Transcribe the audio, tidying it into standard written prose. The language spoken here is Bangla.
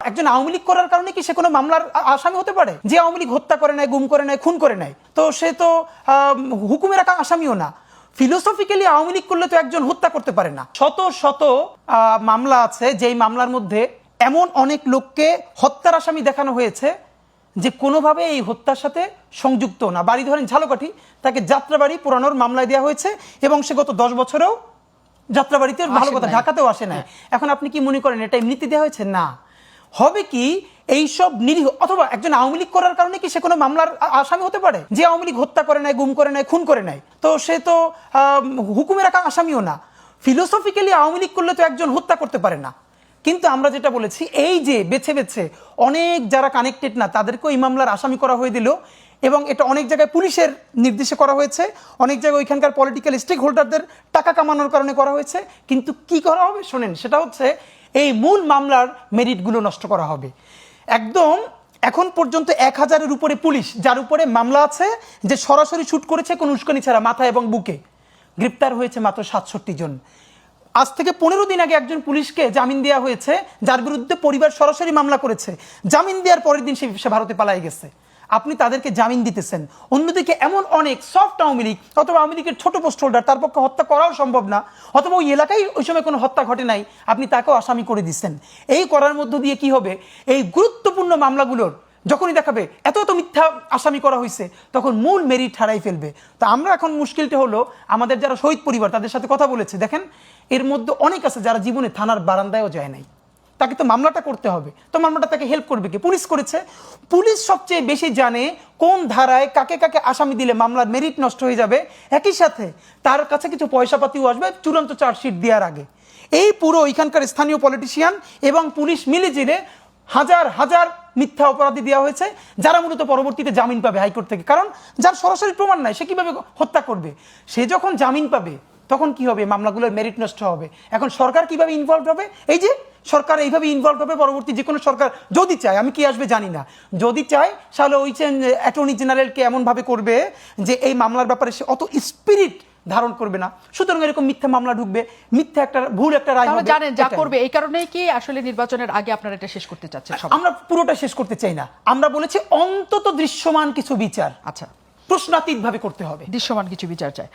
একজন আওয়ামী লীগ করার কারণে কি সে কোনো মামলার আসামি হতে পারে? যে আওয়ামী লীগ হত্যা করে নাই, গুম করে নাই, খুন করে নাই, তো সে তো হুকুমের আসামিও না। ফিলোসফিক্যালি আওয়ামী লীগ করলে তো একজন হত্যা করতে পারে না। শত শত মামলা আছে, যেই মামলার মধ্যে এমন অনেক লোককে হত্যার আসামি দেখানো হয়েছে যে কোনোভাবে এই হত্যার সাথে সংযুক্ত না। বাড়ি ধরেন ঝালকাঠি, তাকে যাত্রাবাড়ি পুরানোর মামলায় দেওয়া হয়েছে এবং সে গত 10 বছরেও যাত্রাবাড়িতে, ভালো কথা, ঢাকাতেও আসে না। এখন আপনি কি মনে করেন এটা এমনিতে দেওয়া হয়েছে? না। হবে কি এইসব নিরীহ, অথবা একজন আওয়ামী লীগ করার কারণে কি সে কোনো মামলার আসামি হতে পারে? যে আওয়ামী লীগ হত্যা করে নাই, গুম করে নাই, খুন করে নাই, তো সে তো হুকুমের আসামিও না। ফিলোসফিক্যালি আওয়ামী লীগ করলে তো একজন হত্যা করতে পারে না। কিন্তু আমরা যেটা বলেছি, এই যে বেছে বেছে অনেক যারা কানেক্টেড না তাদেরকেও এই মামলার আসামি করা হয়ে দিল, এবং এটা অনেক জায়গায় পুলিশের নির্দেশে করা হয়েছে, অনেক জায়গায় ওইখানকার পলিটিক্যাল স্টেক হোল্ডারদের টাকা কামানোর কারণে করা হয়েছে। কিন্তু কি করা হবে শোনেন, সেটা হচ্ছে এই মূল মামলার মেরিটগুলো নষ্ট করা হবে। একদম এখন পর্যন্ত 1000-এর উপরে পুলিশ যার উপরে মামলা আছে, যে সরাসরি শুট করেছে কোনো উস্কানি ছাড়া মাথা এবং বুকে, গ্রেপ্তার হয়েছে মাত্র 67 জন। আজ থেকে 15 দিন আগে একজন পুলিশকে জামিন দেওয়া হয়েছে যার বিরুদ্ধে পরিবার সরাসরি মামলা করেছে। জামিন দেওয়ার পরের দিন সে ভারতে পালাই গেছে। আপনি তাদেরকে জামিন দিতেছেন। অন্যদিকে এমন অনেক সফট আওয়ামী লীগ অথবা আওয়ামী লীগের ছোট পোস্ট হোল্ডার, তার পক্ষে হত্যা করাও সম্ভব না, অথবা ওই এলাকায় ওই সময় কোনো হত্যা ঘটে নাই, আপনি তাকেও আসামি করে দিচ্ছেন। এই করার মধ্য দিয়ে কি হবে, এই গুরুত্বপূর্ণ মামলাগুলোর যখনই দেখাবে এত এত মিথ্যা আসামি করা হয়েছে, তখন মূল মেরিট হারাই ফেলবে। তো আমরা এখন মুশকিলটা হলো, আমাদের যারা শহীদ পরিবার তাদের সাথে কথা বলেছে, দেখেন এর মধ্যে অনেক আছে যারা জীবনে থানার বারান্দায়ও যায় নাই। তাকে তো মামলাটা করতে হবে, তো মামলাটা তাকে হেল্প করবে কি? পুলিশ করেছে। পুলিশ সবচেয়ে বেশি জানে কোন ধারায় কাকে কাকে আসামি দিলে মামলার মেরিট নষ্ট হয়ে যাবে। একই সাথে তার কাছে কিছু পয়সাপাতিও আসবে চূড়ান্ত চার্জশিট দেওয়ার আগে। এই পুরো এখানকার স্থানীয় পলিটিশিয়ান এবং পুলিশ মিলে জিলে হাজার হাজার মিথ্যা অপরাধী দেওয়া হয়েছে, যারা মূলত পরবর্তীতে জামিন পাবে হাইকোর্ট থেকে। কারণ যার সরাসরি প্রমাণ নাই, সে কিভাবে হত্যা করবে? সে যখন জামিন পাবে তখন কি হবে, মামলাগুলোর মেরিট নষ্ট হবে। এখন সরকার কিভাবে ইনভলভ হবে? এই যে সরকার এইভাবে ইনভলভ হবে, পরবর্তী যে কোনো সরকার যদি চায়, আমি কি আসবে জানি না, যদি চায় তাহলে ওই অ্যাটর্নি জেনারেলকে এমনভাবে করবে যে এই মামলার ব্যাপারে সে অত স্পিরিট ধারণ করবে না। সুতরাং এরকম মিথ্যা মামলা ঢুকবে, মিথ্যা একটা ভুল একটা রায় হবে। জানেন যা করবে, এই কারণেই কি আসলে নির্বাচনের আগে আপনারা এটা শেষ করতে চাচ্ছেন? আমরা পুরোটা শেষ করতে চাই না, আমরা বলেছি অন্তত দৃশ্যমান কিছু বিচার, আচ্ছা, প্রশ্নাতীত ভাবে করতে হবে, দৃশ্যমান কিছু বিচার চাই।